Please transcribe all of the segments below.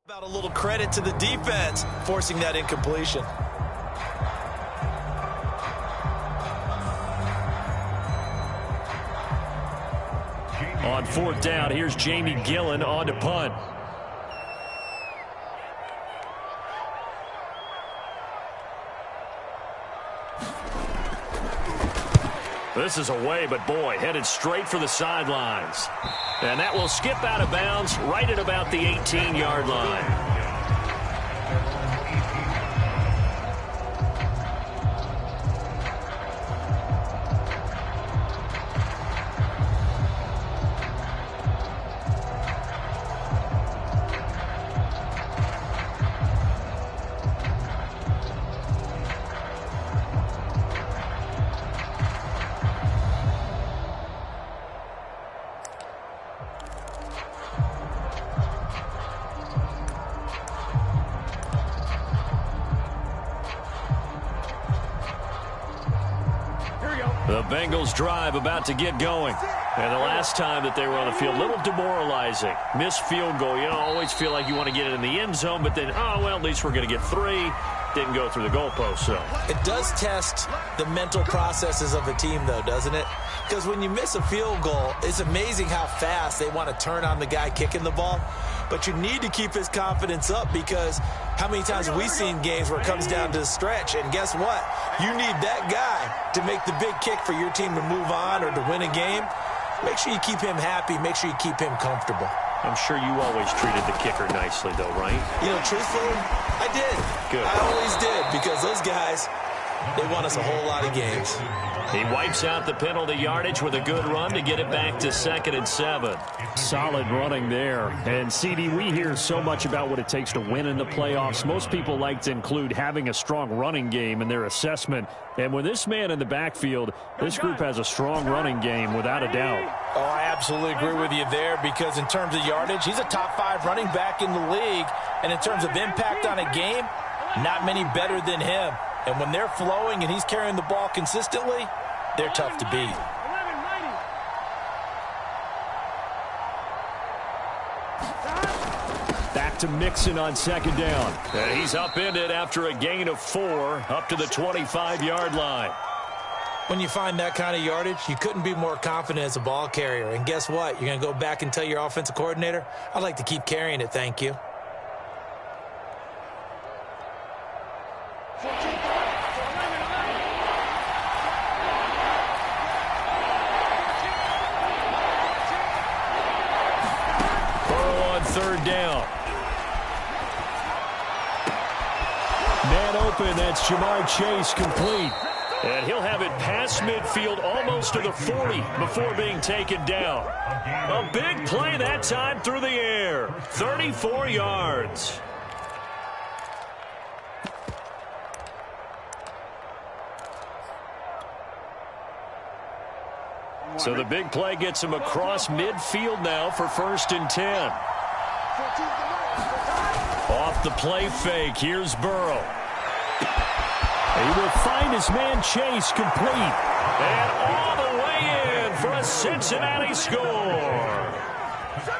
About a little credit to the defense, forcing that incompletion. On fourth down, here's Jamie Gillen on to punt. This is away, but boy, headed straight for the sidelines. And that will skip out of bounds right at about the 18-yard line. The Bengals drive about to get going. And the last time that they were on the field, a little demoralizing. Missed field goal. You know, always feel like you want to get it in the end zone, but then, oh, well, at least we're going to get 3. Didn't go through the goalpost, so. It does test the mental processes of a team, though, doesn't it? Because when you miss a field goal, it's amazing how fast they want to turn on the guy kicking the ball. But you need to keep his confidence up, because how many times have we seen games where it comes down to the stretch, and guess what? You need that guy to make the big kick for your team to move on or to win a game. Make sure you keep him happy. Make sure you keep him comfortable. I'm sure you always treated the kicker nicely, though, right? You know, truthfully, I did. Good. I always did, because those guys, they won us a whole lot of games. He wipes out the penalty yardage with a good run to get it back to 2nd and 7. Solid running there. And, CD, we hear so much about what it takes to win in the playoffs. Most people like to include having a strong running game in their assessment. And with this man in the backfield, this group has a strong running game without a doubt. Oh, I absolutely agree with you there, because in terms of yardage, he's a top 5 running back in the league. And in terms of impact on a game, not many better than him. And when they're flowing and he's carrying the ball consistently, they're tough to beat. Back to Mixon on 2nd down. And he's upended after a gain of 4 up to the 25-yard line. When you find that kind of yardage, you couldn't be more confident as a ball carrier. And guess what? You're going to go back and tell your offensive coordinator, I'd like to keep carrying it, thank you. Third down. Man open, that's Jamar Chase complete. And he'll have it past midfield almost to the 40 before being taken down. A big play that time through the air. 34 yards. So the big play gets him across midfield now for 1st and 10. Off the play fake, here's Burrow. He will find his man Chase complete. And all the way in for a Cincinnati score.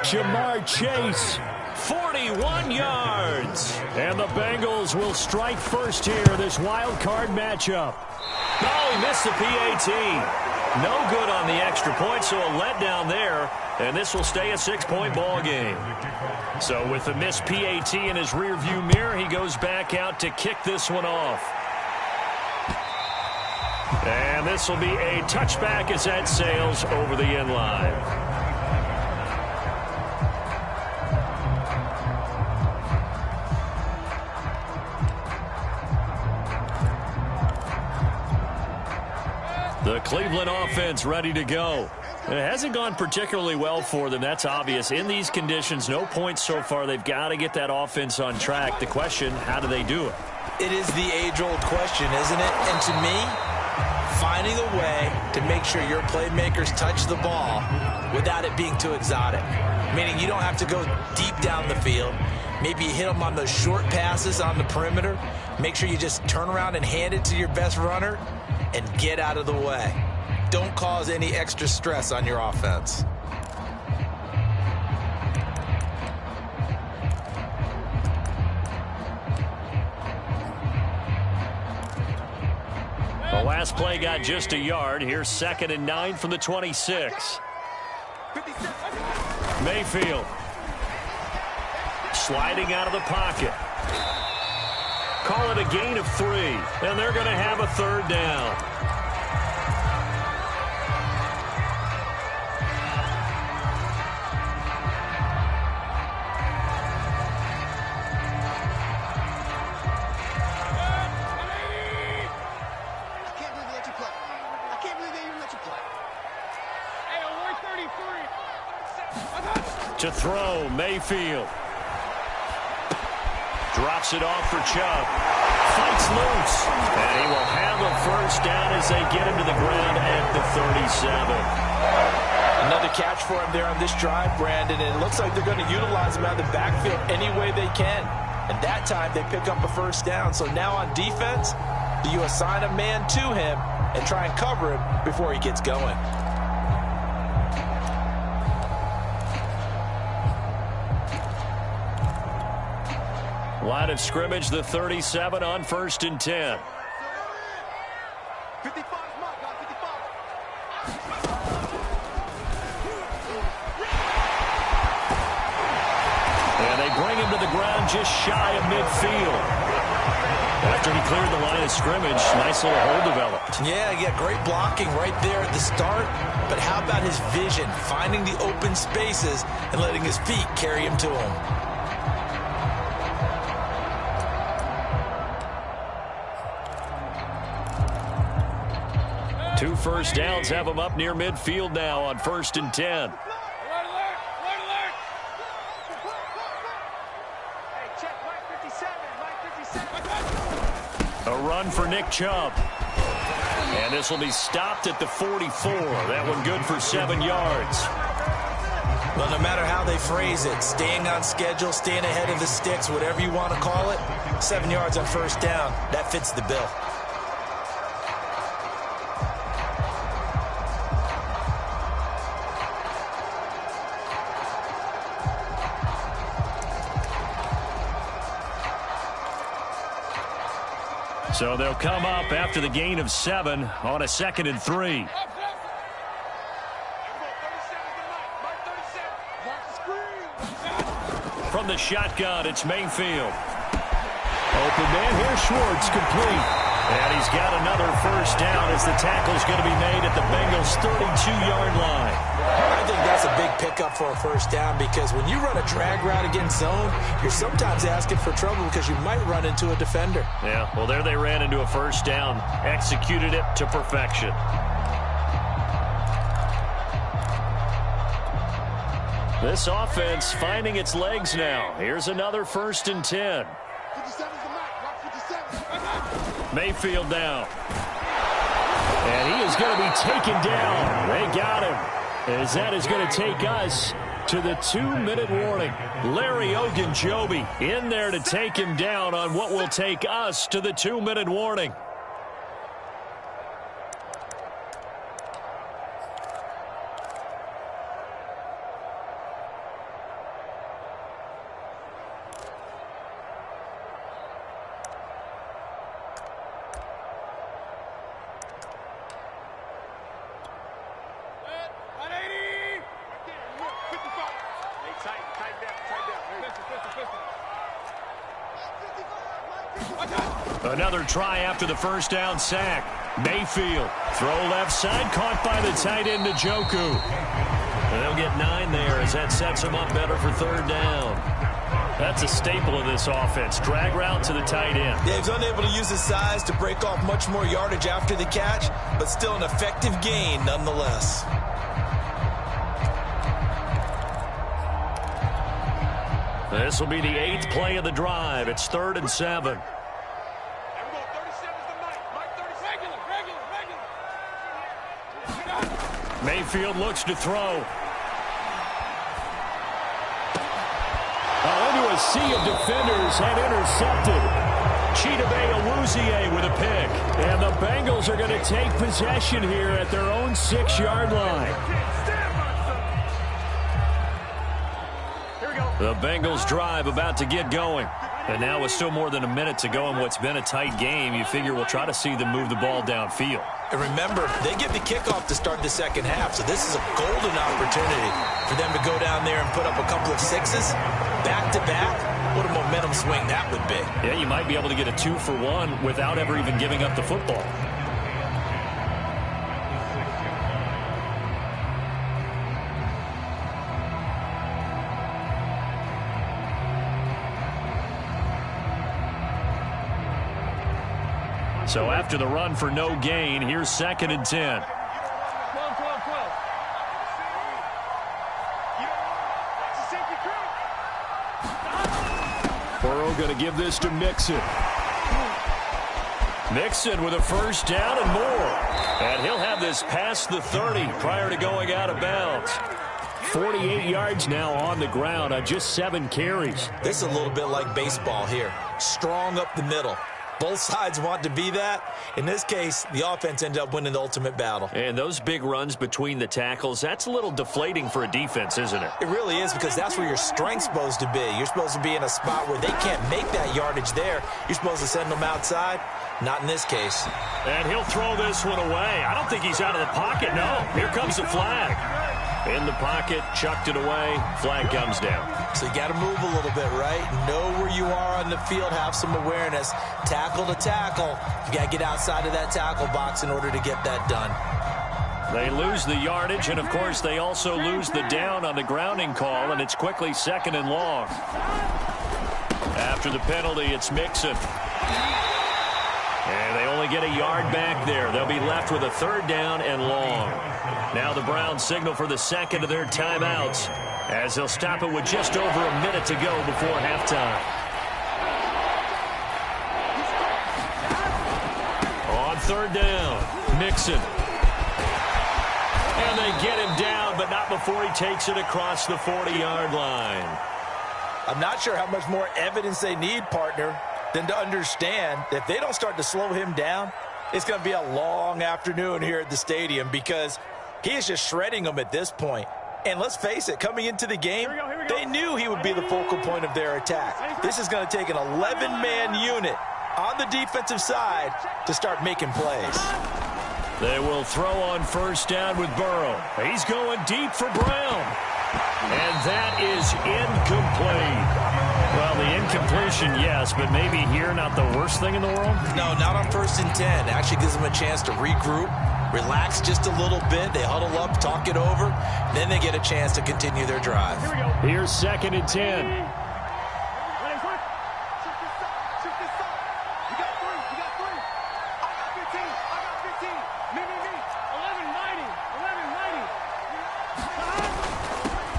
Jamar Chase, 41 yards. And the Bengals will strike first here in this wild card matchup. Oh, he missed the PAT. No good on the extra point, so a letdown there. And this will stay a 6-point ball game. So with the missed PAT in his rearview mirror, he goes back out to kick this one off. And this will be a touchback as that sails over the end line. The Cleveland offense ready to go. It hasn't gone particularly well for them. That's obvious. In these conditions, no points so far. They've got to get that offense on track. The question, how do they do it? It is the age-old question, isn't it? And to me, finding a way to make sure your playmakers touch the ball without it being too exotic. Meaning you don't have to go deep down the field. Maybe you hit them on those short passes on the perimeter. Make sure you just turn around and hand it to your best runner and get out of the way. Don't cause any extra stress on your offense. last play got just a yard. Here's 2nd and 9 from the 26. Mayfield. Sliding out of the pocket. Call it a gain of 3. And they're going to have a 3rd down. To throw, Mayfield. Drops it off for Chubb. Fights loose. And he will have a 1st down as they get him to the ground at the 37. Another catch for him there on this drive, Brandon. And it looks like they're going to utilize him out of the backfield any way they can. And that time they pick up a 1st down. So now on defense, do you assign a man to him and try and cover him before he gets going? Line of scrimmage, the 37 on 1st and 10. 55, and they bring him to the ground just shy of midfield. After he cleared the line of scrimmage, nice little hole developed. Yeah, great blocking right there at the start. But how about his vision, finding the open spaces and letting his feet carry him to him? 2 first downs have him up near midfield now on 1st and 10. A run for Nick Chubb. And this will be stopped at the 44. That one good for 7 yards. Well, no matter how they phrase it, staying on schedule, staying ahead of the sticks, whatever you want to call it, 7 yards on 1st down, that fits the bill. So they'll come up after the gain of 7 on a 2nd and 3. From the shotgun, it's Mayfield. Open man here, Schwartz, complete. And he's got another 1st down as the tackle's going to be made at the Bengals' 32-yard line. I think that's a big pickup for a 1st down because when you run a drag route against zone, you're sometimes asking for trouble because you might run into a defender. Yeah, well, there they ran into a 1st down, executed it to perfection. This offense finding its legs now. Here's another 1st and 10. Mayfield down. And he is going to be taken down. They got him. As that is going to take us to the 2-minute warning. Larry Ogunjobi in there to take him down on what will take us to the 2-minute warning. Another try after the 1st down sack. Mayfield, throw left side, caught by the tight end Njoku. And they'll get 9 there as that sets them up better for 3rd down. That's a staple of this offense. Drag route to the tight end. Yeah, he's unable to use his size to break off much more yardage after the catch, but still an effective gain nonetheless. This will be the 8th play of the drive. It's 3rd and 7. Mayfield looks to throw. Into a sea of defenders and intercepted. Chidobe Awuzie with a pick. And the Bengals are going to take possession here at their own 6-yard line. The Bengals drive about to get going. And now with still more than a minute to go in what's been a tight game, you figure we'll try to see them move the ball downfield. And remember, they get the kickoff to start the second half, so this is a golden opportunity for them to go down there and put up a couple of sixes back-to-back. What a momentum swing that would be. Yeah, you might be able to get a 2-for-1 without ever even giving up the football. So after the run for no gain, here's 2nd and 10. Burrow going to give this to Mixon. Mixon with a first down and more. And he'll have this past the 30 prior to going out of bounds. 48 yards now on the ground on just 7 carries. This is a little bit like baseball here. Strong up the middle. Both sides want to be that. In this case, the offense ended up winning the ultimate battle. And those big runs between the tackles, that's a little deflating for a defense, isn't it? It really is, because that's where your strength's supposed to be. You're supposed to be in a spot where they can't make that yardage there. You're supposed to send them outside. Not in this case. And he'll throw this one away. I don't think he's out of the pocket, no. Here comes the flag. In the pocket, chucked it away, flag comes down. So you got to move a little bit, right? Know where you are on the field, have some awareness. Tackle to tackle. You got to get outside of that tackle box in order to get that done. They lose the yardage, and of course they also lose the down on the grounding call, and it's quickly 2nd and long. After the penalty, it's Mixon. And they only get a yard back there. They'll be left with a 3rd down and long. Now the Browns signal for the 2nd of their timeouts as they'll stop it with just over a minute to go before halftime. On 3rd down, Mixon. And they get him down, but not before he takes it across the 40-yard line. I'm not sure how much more evidence they need, partner, than to understand that if they don't start to slow him down, it's going to be a long afternoon here at the stadium, because he is just shredding them at this point. And let's face it, coming into the game, they knew he would be the focal point of their attack. This is going to take an 11-man unit on the defensive side to start making plays. They will throw on 1st down with Burrow. He's going deep for Brown. And that is incomplete. Well, the incompletion, yes, but maybe here not the worst thing in the world? No, not on 1st and 10. It actually gives them a chance to regroup, relax just a little bit. They huddle up, talk it over. Then they get a chance to continue their drive. Here's 2nd and 10.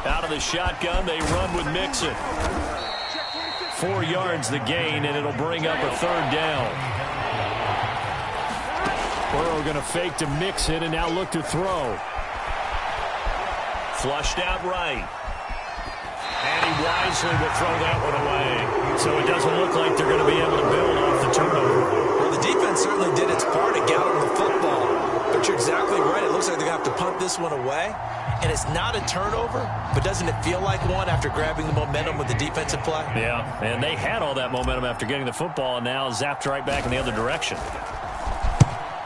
Out of the shotgun, they run with Mixon. 4 yards the gain, and it'll bring up a 3rd down. Burrow going to fake to Mixon and now look to throw. Flushed out right. And he wisely will throw that one away. So it doesn't look like they're going to be able to build off the turnover. Well, the defense certainly did its part at gathering the football. But you're exactly right. It looks like they're going to have to punt this one away. And it's not a turnover, but doesn't it feel like one after grabbing the momentum with the defensive play? Yeah, and they had all that momentum after getting the football and now zapped right back in the other direction.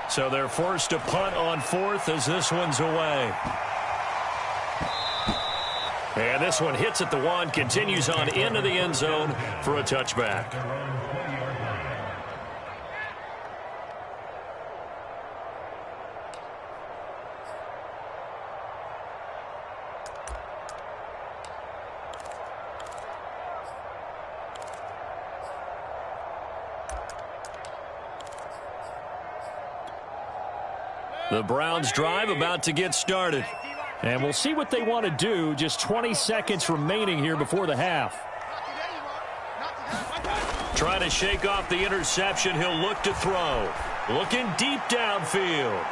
So they're forced to punt on 4th as this one's away. And this one hits at the 1, continues on into the end zone for a touchback. The Browns drive about to get started. And we'll see what they want to do. Just 20 seconds remaining here before the half. Trying to shake off the interception. He'll look to throw. Looking deep downfield.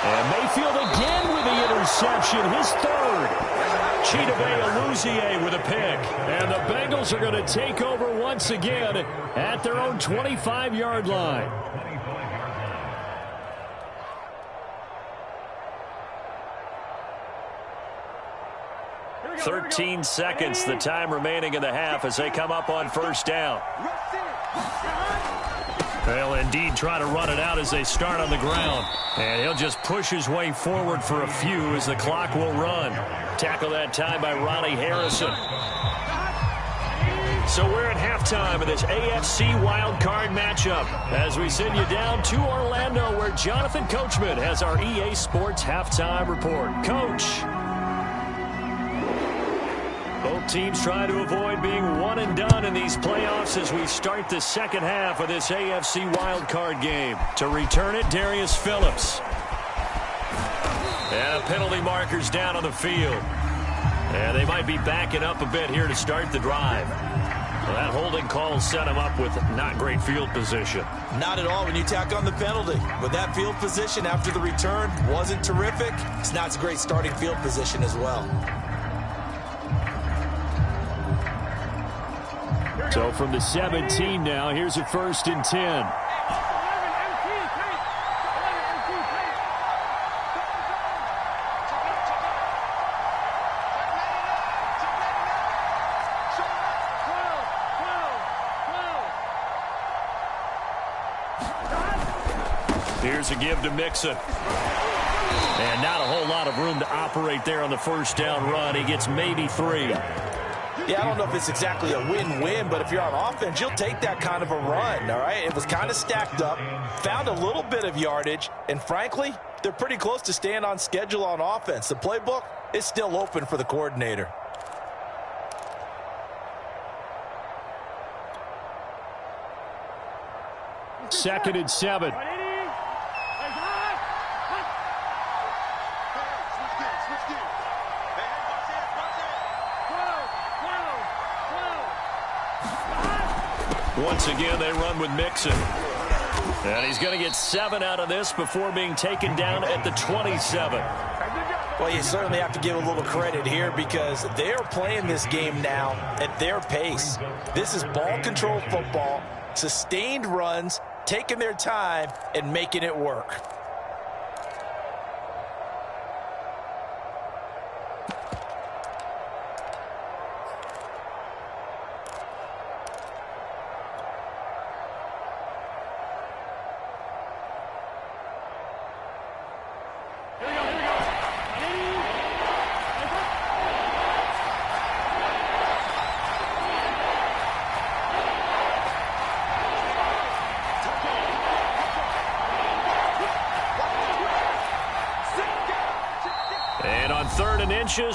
And Mayfield again with the interception. His 3rd. Chidobe Awuzie with a pick. And the Bengals are going to take over once again at their own 25-yard line. 13 seconds, the time remaining in the half as they come up on first down. They'll indeed try to run it out as they start on the ground. And he'll just push his way forward for a few as the clock will run. Tackle that time by Ronnie Harrison. So we're at halftime of this AFC wildcard matchup as we send you down to Orlando where Jonathan Coachman has our EA Sports halftime report. Coach. Both teams try to avoid being one and done in these playoffs as we start the second half of this AFC wildcard game. To return it, Darius Phillips. And a penalty marker's down on the field. And they might be backing up a bit here to start the drive. Well, that holding call set him up with not great field position. Not at all when you tack on the penalty. But that field position after the return wasn't terrific. It's not a great starting field position as well. So from the 17 now, here's a 1st and 10. Here's a give to Mixon. And not a whole lot of room to operate there on the first down run. He gets maybe 3. Yeah, I don't know if it's exactly a win-win, but if you're on offense, you'll take that kind of a run, all right? It was kind of stacked up, found a little bit of yardage, and frankly, they're pretty close to staying on schedule on offense. The playbook is still open for the coordinator. Second and 7. Once again, they run with Mixon. And he's going to get 7 out of this before being taken down at the 27. Well, you certainly have to give a little credit here because they're playing this game now at their pace. This is ball control football, sustained runs, taking their time and making it work.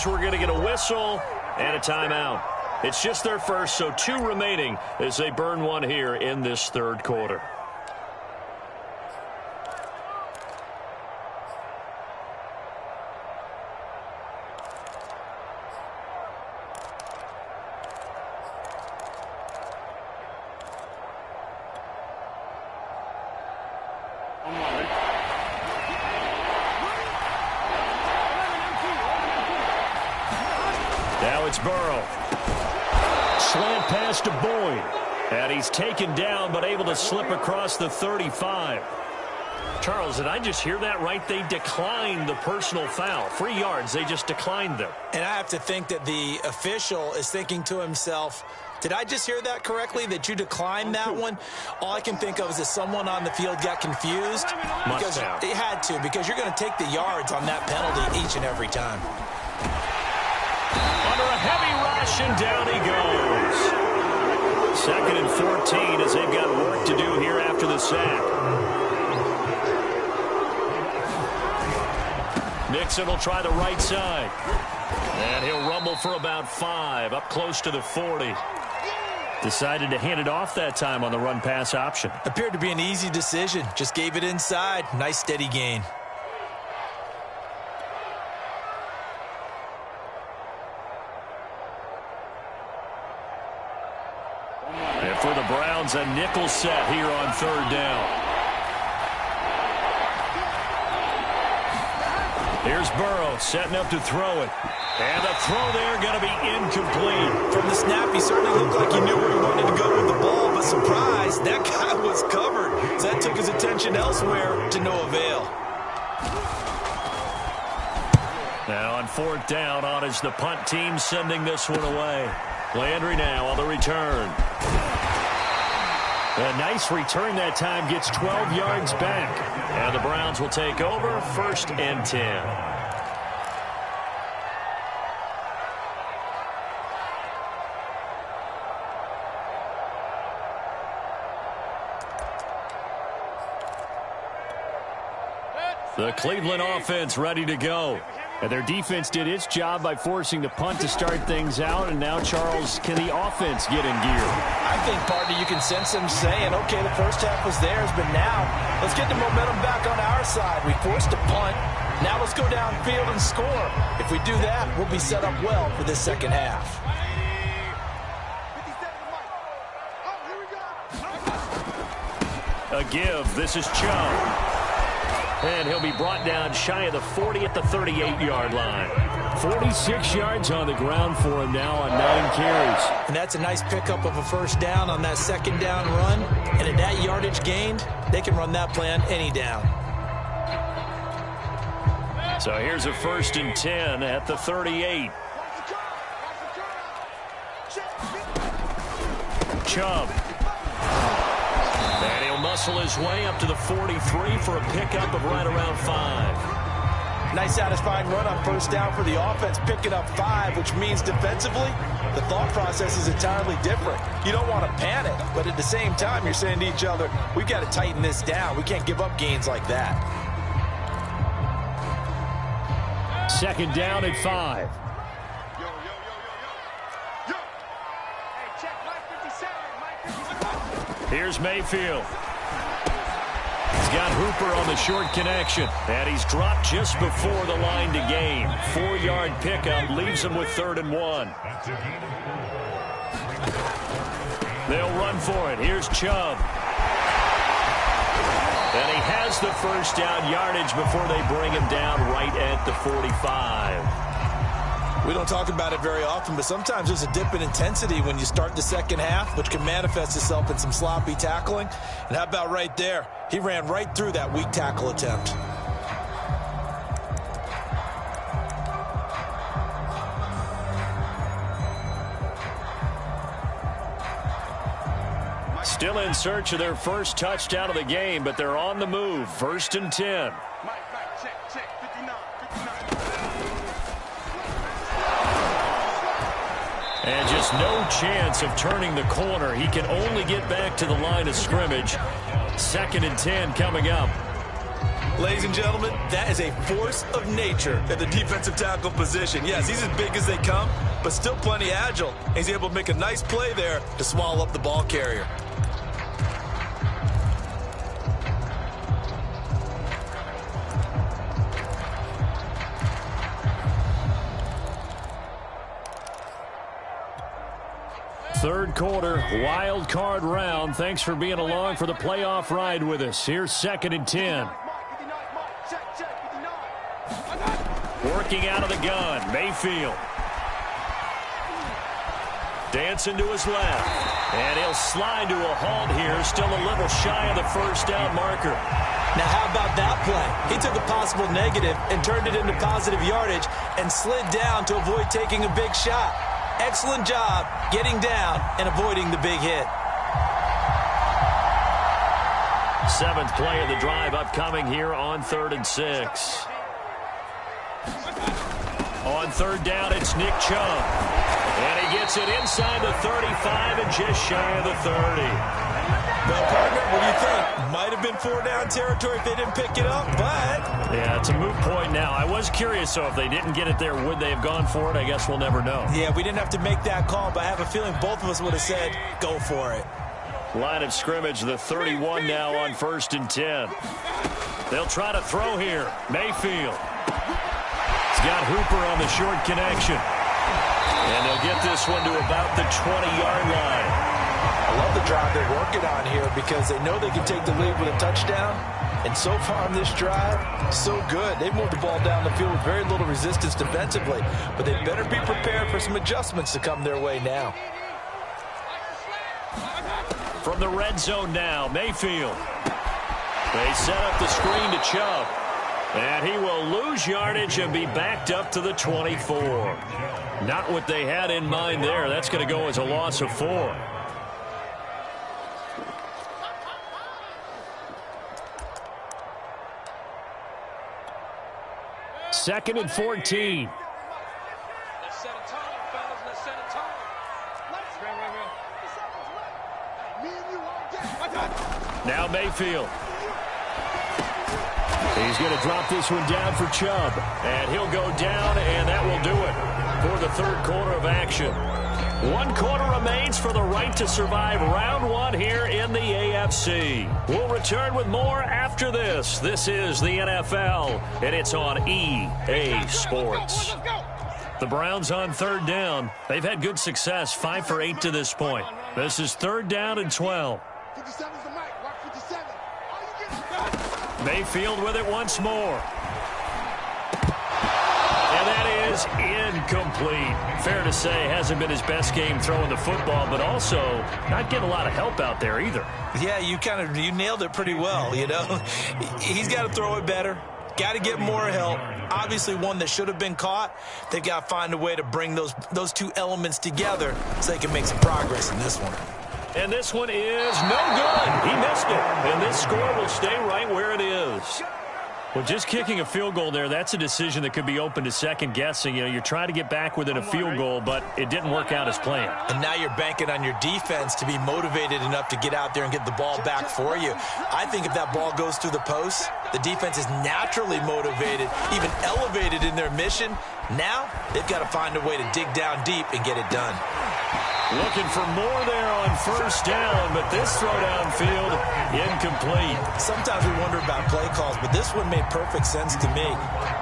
We're going to get a whistle and a timeout. It's just their first, so 2 remaining as they burn one here in this third quarter. Now it's Burrow. Slant pass to Boyd. And he's taken down but able to slip across the 35. Charles, did I just hear that right? They declined the personal foul. 3 yards, they just declined them. And I have to think that the official is thinking to himself, did I just hear that correctly, that you declined that one? All I can think of is that someone on the field got confused. Must have. It had to, because you're going to take the yards on that penalty each and every time. Under a heavy rush, and down he goes. 2nd and 14 as they've got work to do here after the sack. Mixon will try the right side. And he'll rumble for about 5, up close to the 40. Decided to hand it off that time on the run-pass option. Appeared to be an easy decision. Just gave it inside. Nice steady gain. And for the Browns, a nickel set here on 3rd down. Here's Burrow setting up to throw it. And the throw there going to be incomplete. From the snap, he certainly looked like he knew where he wanted to go with the ball, but surprise, that guy was covered. So that took his attention elsewhere to no avail. Now on 4th down, on is the punt team sending this one away. Landry now on the return. A nice return that time, gets 12 yards back. And the Browns will take over, 1st and 10. The Cleveland offense ready to go. And their defense did its job by forcing the punt to start things out. And now, Charles, can the offense get in gear? I think, partner, you can sense them saying, okay, the first half was theirs, but now let's get the momentum back on our side. We forced a punt. Now let's go downfield and score. If we do that, we'll be set up well for this second half. A give. This is Chubb. And he'll be brought down shy of the 40 at the 38-yard line. 46 yards on the ground for him now on 9 carries. And that's a nice pickup of a first down on that second down run. And at that yardage gained, they can run that play on any down. So here's a 1st and 10 at the 38. Chubb. And he'll muscle his way up to the 43 for a pickup of right around 5. Nice satisfying run on first down for the offense, picking up 5, which means defensively, the thought process is entirely different. You don't want to panic, but at the same time, you're saying to each other, we've got to tighten this down. We can't give up gains like that. 2nd down at 5. Here's Mayfield. He's got Hooper on the short connection, and he's dropped just before the line to gain. 4-yard pickup leaves him with 3rd and 1. They'll run for it. Here's Chubb. And he has the first down yardage before they bring him down right at the 45. We don't talk about it very often, but sometimes there's a dip in intensity when you start the second half, which can manifest itself in some sloppy tackling. And how about right there? He ran right through that weak tackle attempt. Still in search of their first touchdown of the game, but they're on the move. 1st and 10. And just no chance of turning the corner. He can only get back to the line of scrimmage. 2nd and 10 coming up. Ladies and gentlemen, that is a force of nature at the defensive tackle position. Yes, he's as big as they come, but still plenty agile. He's able to make a nice play there to swallow up the ball carrier. Third quarter, wild card round. Thanks for being along for the playoff ride with us. Here's 2nd and 10. Working out of the gun, Mayfield. Dancing to his left. And he'll slide to a halt here, still a little shy of the first down marker. Now, how about that play? He took a possible negative and turned it into positive yardage and slid down to avoid taking a big shot. Excellent job getting down and avoiding the big hit. 7th play of the drive upcoming here on 3rd and 6. On 3rd down, it's Nick Chubb. And he gets it inside the 35 and just shy of the 30. Well, partner, what do you think? Might have been 4-down territory if they didn't pick it up, but... Yeah, it's a moot point now. I was curious, so if they didn't get it there, would they have gone for it? I guess we'll never know. Yeah, we didn't have to make that call, but I have a feeling both of us would have said, go for it. Line of scrimmage, the 31 now on 1st and 10. They'll try to throw here. Mayfield. He's got Hooper on the short connection. And they'll get this one to about the 20-yard line. I love the drive they're working on here because they know they can take the lead with a touchdown. And so far on this drive, so good. They've moved the ball down the field with very little resistance defensively. But they better be prepared for some adjustments to come their way now. From the red zone now, Mayfield. They set up the screen to Chubb. And he will lose yardage and be backed up to the 24. Not what they had in mind there. That's going to go as a loss of 4. Second and 14. Let's set a tone, fellas. Let's set a tone. Now Mayfield. He's going to drop this one down for Chubb. And he'll go down, and that will do it for the third quarter of action. 1 quarter remains for the right to survive round 1 here in the AFC. We'll return with more after this. This is the NFL, and it's on EA Sports. The Browns on third down. They've had good success, 5 for 8 to this point. This is third down and 12. Mayfield with it once more. And that is incomplete. Fair to say, hasn't been his best game throwing the football, but also not getting a lot of help out there either. Yeah, you nailed it pretty well, you know. He's got to throw it better. Got to get more help. Obviously one that should have been caught. They've got to find a way to bring those two elements together so they can make some progress in this one. And this one is no good. He missed it. And this score will stay right where it is. Well, just kicking a field goal there, that's a decision that could be open to second guessing. You know, you're trying to get back within a field goal, but it didn't work out as planned. And now you're banking on your defense to be motivated enough to get out there and get the ball back for you. I think if that ball goes through the post, the defense is naturally motivated, even elevated in their mission. Now they've got to find a way to dig down deep and get it done. Looking for more there on first down, but this throw downfield, incomplete. Sometimes we wonder about play calls, but this one made perfect sense to me.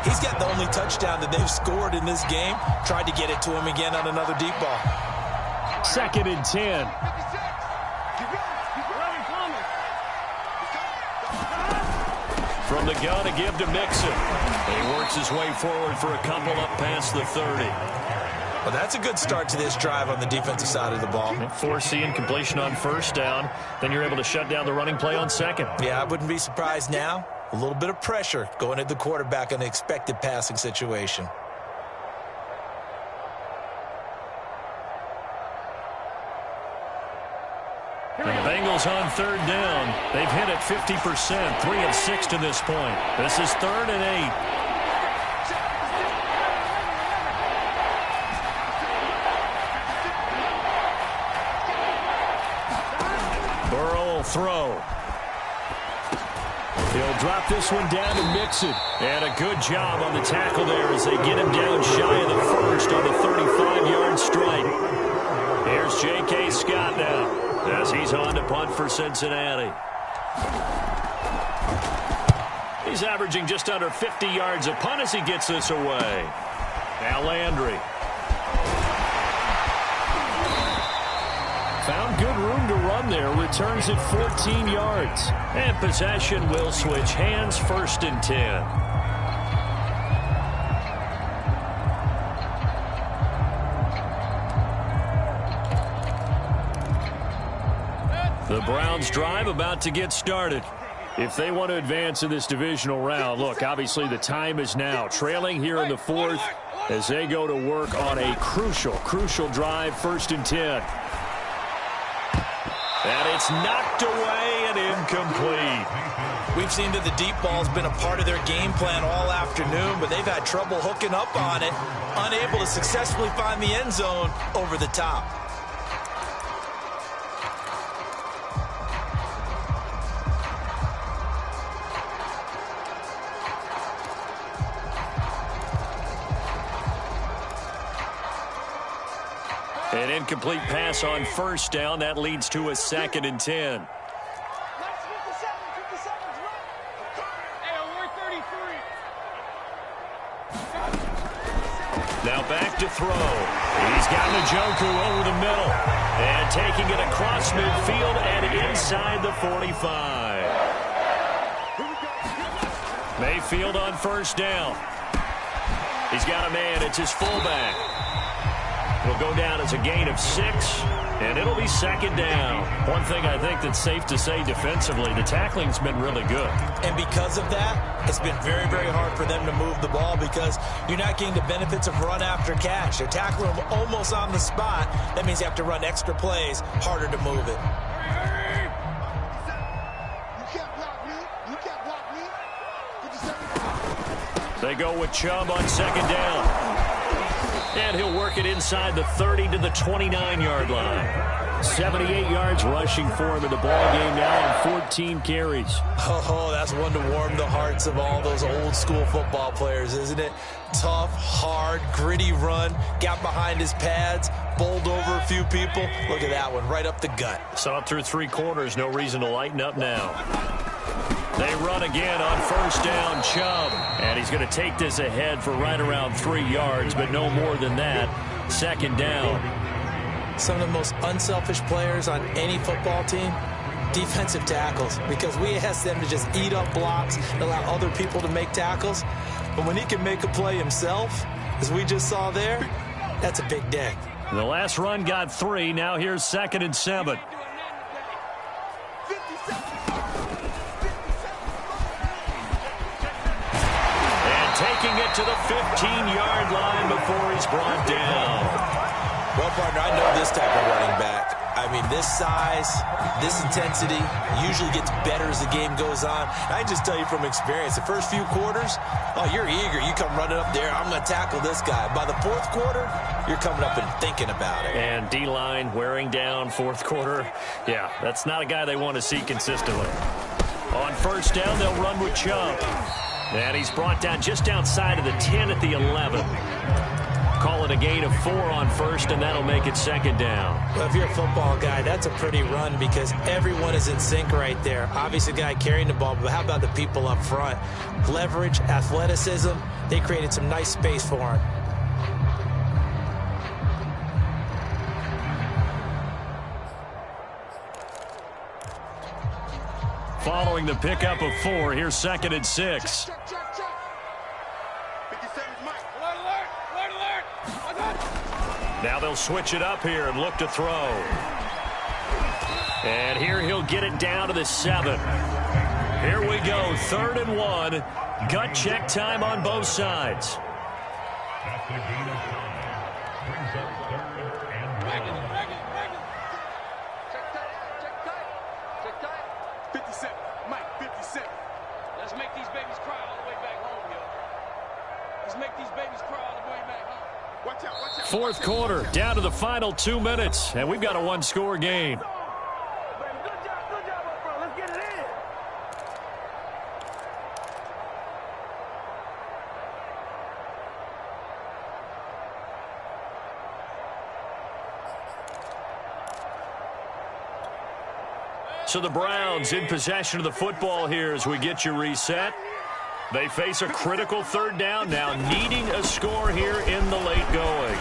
He's got the only touchdown that they've scored in this game. Tried to get it to him again on another deep ball. Second and 10. From the gun to give to Mixon. He works his way forward for a couple up past the 30. Well, that's a good start to this drive on the defensive side of the ball. Forcing completion on first down. Then you're able to shut down the running play on second. Yeah, I wouldn't be surprised now. A little bit of pressure going at the quarterback in an expected passing situation. And the Bengals on third down. They've hit it 50%, 3 of 6 to this point. This is 3rd and 8. Throw. He'll drop this one down to Mixon. And a good job on the tackle there as they get him down shy of the first on the 35-yard strike. Here's J.K. Scott now as he's on to punt for Cincinnati. He's averaging just under 50 yards a punt as he gets this away. Now Landry. Found good room to run there. Returns it 14 yards. And possession will switch hands, 1st and 10. The Browns drive about to get started. If they want to advance in this divisional round, look, obviously the time is now. Trailing here in the 4th as they go to work on a crucial drive, 1st and 10. And it's knocked away and incomplete. We've seen that the deep ball's been a part of their game plan all afternoon, but they've had trouble hooking up on it, unable to successfully find the end zone over the top. An incomplete pass on first down. That leads to a 2nd and 10. Now back to throw. He's got Njoku over the middle. And taking it across midfield and inside the 45. Mayfield on first down. He's got a man. It's his fullback. It'll go down as a gain of 6, And it'll be second down. One thing I think that's safe to say defensively, the tackling's been really good. And because of that, it's been very, very hard for them to move the ball because you're not getting the benefits of run after catch. They're tackling them almost on the spot. That means you have to run extra plays, harder to move it. They go with Chubb on second down. And he'll work it inside the 30 to the 29-yard line. 78 yards rushing for him in the ball game now and 14 carries. Oh, that's one to warm the hearts of all those old school football players, isn't it? Tough, hard, gritty run, got behind his pads, bowled over a few people. Look at that one, right up the gut. Saw it through 3 quarters, no reason to lighten up now. They run again on first down, Chubb. And he's going to take this ahead for right around 3 yards, but no more than that. Second down. Some of the most unselfish players on any football team, defensive tackles, because we ask them to just eat up blocks and allow other people to make tackles. But when he can make a play himself, as we just saw there, that's a big day. The last run got 3. Now here's 2nd and 7. Taking it to the 15-yard line before he's brought down. Well, partner, I know this type of running back. I mean, this size, this intensity usually gets better as the game goes on. And I just tell you from experience, the first few quarters, oh, you're eager. You come running up there, I'm going to tackle this guy. By the 4th quarter, you're coming up and thinking about it. And D-line wearing down 4th quarter. Yeah, that's not a guy they want to see consistently. On first down, they'll run with Chubb. And he's brought down just outside of the 10 at the 11. Call it a gain of 4 on first, and that'll make it second down. Well, if you're a football guy, that's a pretty run because everyone is in sync right there. Obviously, the guy carrying the ball, but how about the people up front? Leverage, athleticism, they created some nice space for him. Following the pickup of 4, here's 2nd and 6. Now they'll switch it up here and look to throw. And here he'll get it down to the 7. Here we go, 3rd and 1. Gut check time on both sides. Let's make these babies cry all the way back home, yo. Let's make these babies cry all the way back home. Watch out, watch out. 4th quarter, down to the final 2 minutes, and we've got a 1-score game. Good job up front. Let's get it in. So the Browns in possession of the football here as we get you reset. They face a critical 3rd down now, needing a score here in the late going.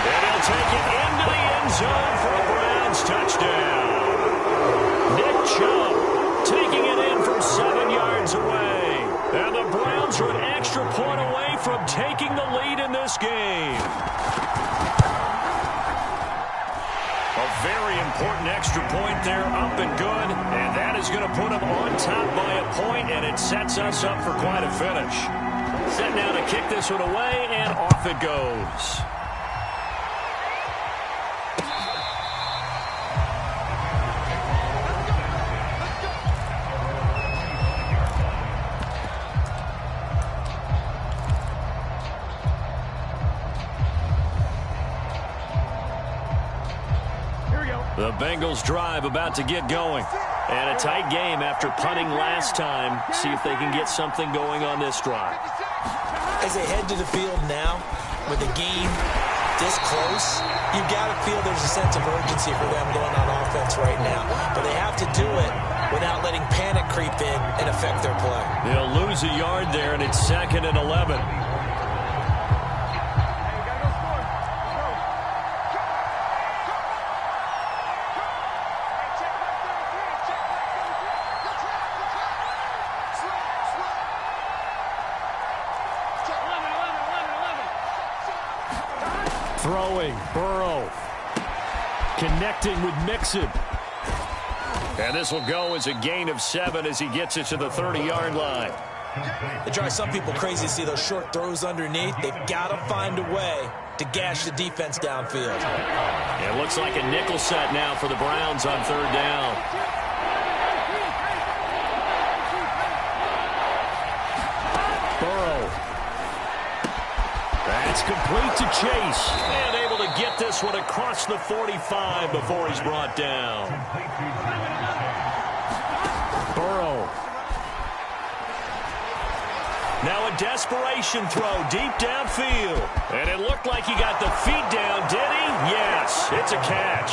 And he'll take it into the end zone for a Browns touchdown. Nick Chubb taking it in from 7 yards away. And the Browns are an extra point away from taking the lead in this game. A very important extra point there, up and good. And that is going to put them on top by a point, and it sets us up for quite a finish. Set now to kick this one away, and off it goes. The Bengals drive about to get going. And a tight game after punting last time. See if they can get something going on this drive. As they head to the field now, with the game this close, you've got to feel there's a sense of urgency for them going on offense right now. But they have to do it without letting panic creep in and affect their play. They'll lose a yard there, and it's 2nd and 11. Throwing, Burrow. Connecting with Mixon. And this will go as a gain of 7 as he gets it to the 30-yard line. It drives some people crazy to see those short throws underneath. They've got to find a way to gash the defense downfield. It looks like a nickel set now for the Browns on 3rd down. Burrow. That's complete to Chase. And able to get this one across the 45 before he's brought down. Burrow. Now a desperation throw deep downfield. And it looked like he got the feet down, did he? Yes, it's a catch.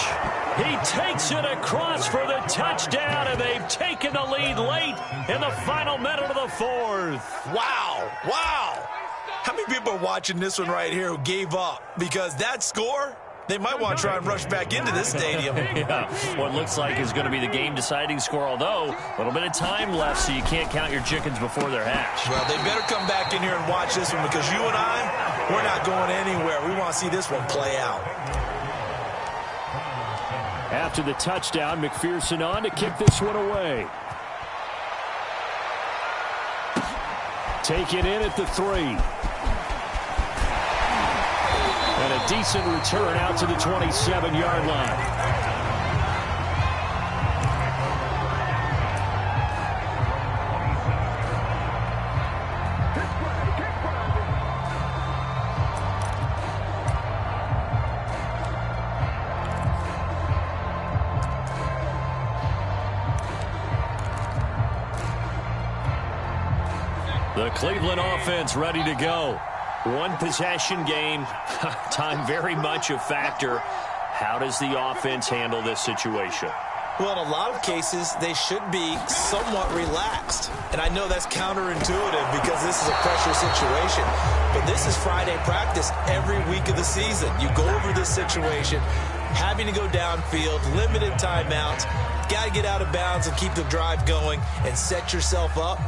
He takes it across for the touchdown, and they've taken the lead late in the final minute of the 4th. Wow, wow. How many people are watching this one right here who gave up? Because that score, they might want to try and rush back into this stadium. Yeah, what looks like is going to be the game-deciding score, although a little bit of time left, so you can't count your chickens before they're hatched. Well, they better come back in here and watch this one, because you and I, we're not going anywhere. We want to see this one play out. After the touchdown, McPherson on to kick this one away. Take it in at the 3. And a decent return out to the 27-yard line. The Cleveland offense ready to go. One possession game, time very much a factor. How does the offense handle this situation? Well, in a lot of cases, they should be somewhat relaxed. And I know that's counterintuitive because this is a pressure situation. But this is Friday practice every week of the season. You go over this situation, having to go downfield, limited timeouts, got to get out of bounds and keep the drive going and set yourself up.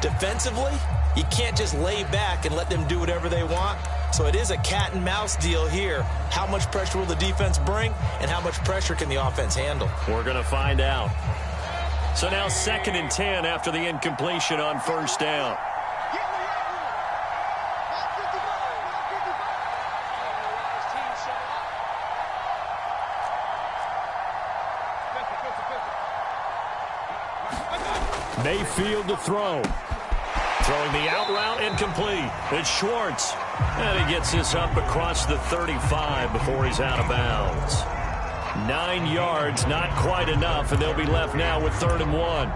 Defensively, you can't just lay back and let them do whatever they want. So it is a cat and mouse deal here. How much pressure will the defense bring, and how much pressure can the offense handle? We're going to find out. So now 2nd and 10 after the incompletion on 1st down. Mayfield to throw. Throwing the out route incomplete. It's Schwartz. And he gets this up across the 35 before he's out of bounds. 9 yards, not quite enough, and they'll be left now with 3rd and 1.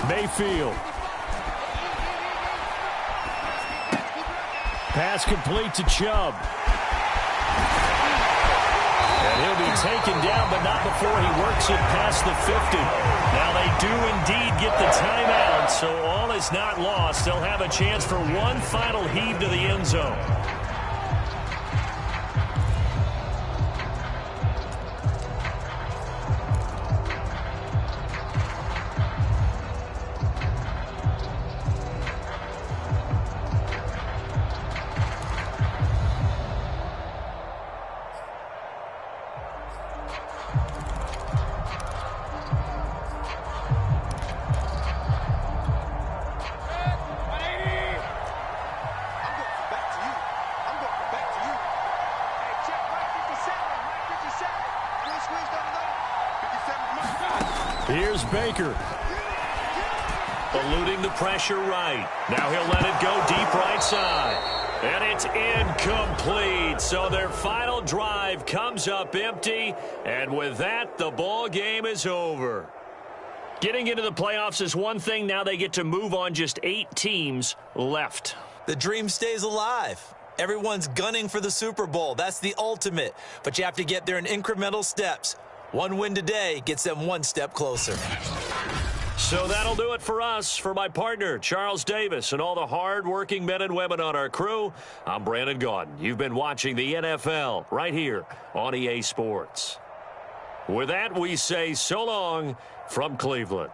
Mayfield. Pass complete to Chubb. And he'll be taken down, but not before he works it past the 50. Now they do indeed get the timeout, so all is not lost. They'll have a chance for one final heave to the end zone. Here's Baker. Eluding the pressure right. Now he'll let it go deep right side. And it's incomplete. So their final drive comes up empty. And with that, the ball game is over. Getting into the playoffs is one thing. Now they get to move on. Just 8 teams left. The dream stays alive. Everyone's gunning for the Super Bowl. That's the ultimate. But you have to get there in incremental steps. One win today gets them one step closer. So that'll do it for us. For my partner, Charles Davis, and all the hard-working men and women on our crew, I'm Brandon Gaudin. You've been watching the NFL right here on EA Sports. With that, we say so long from Cleveland.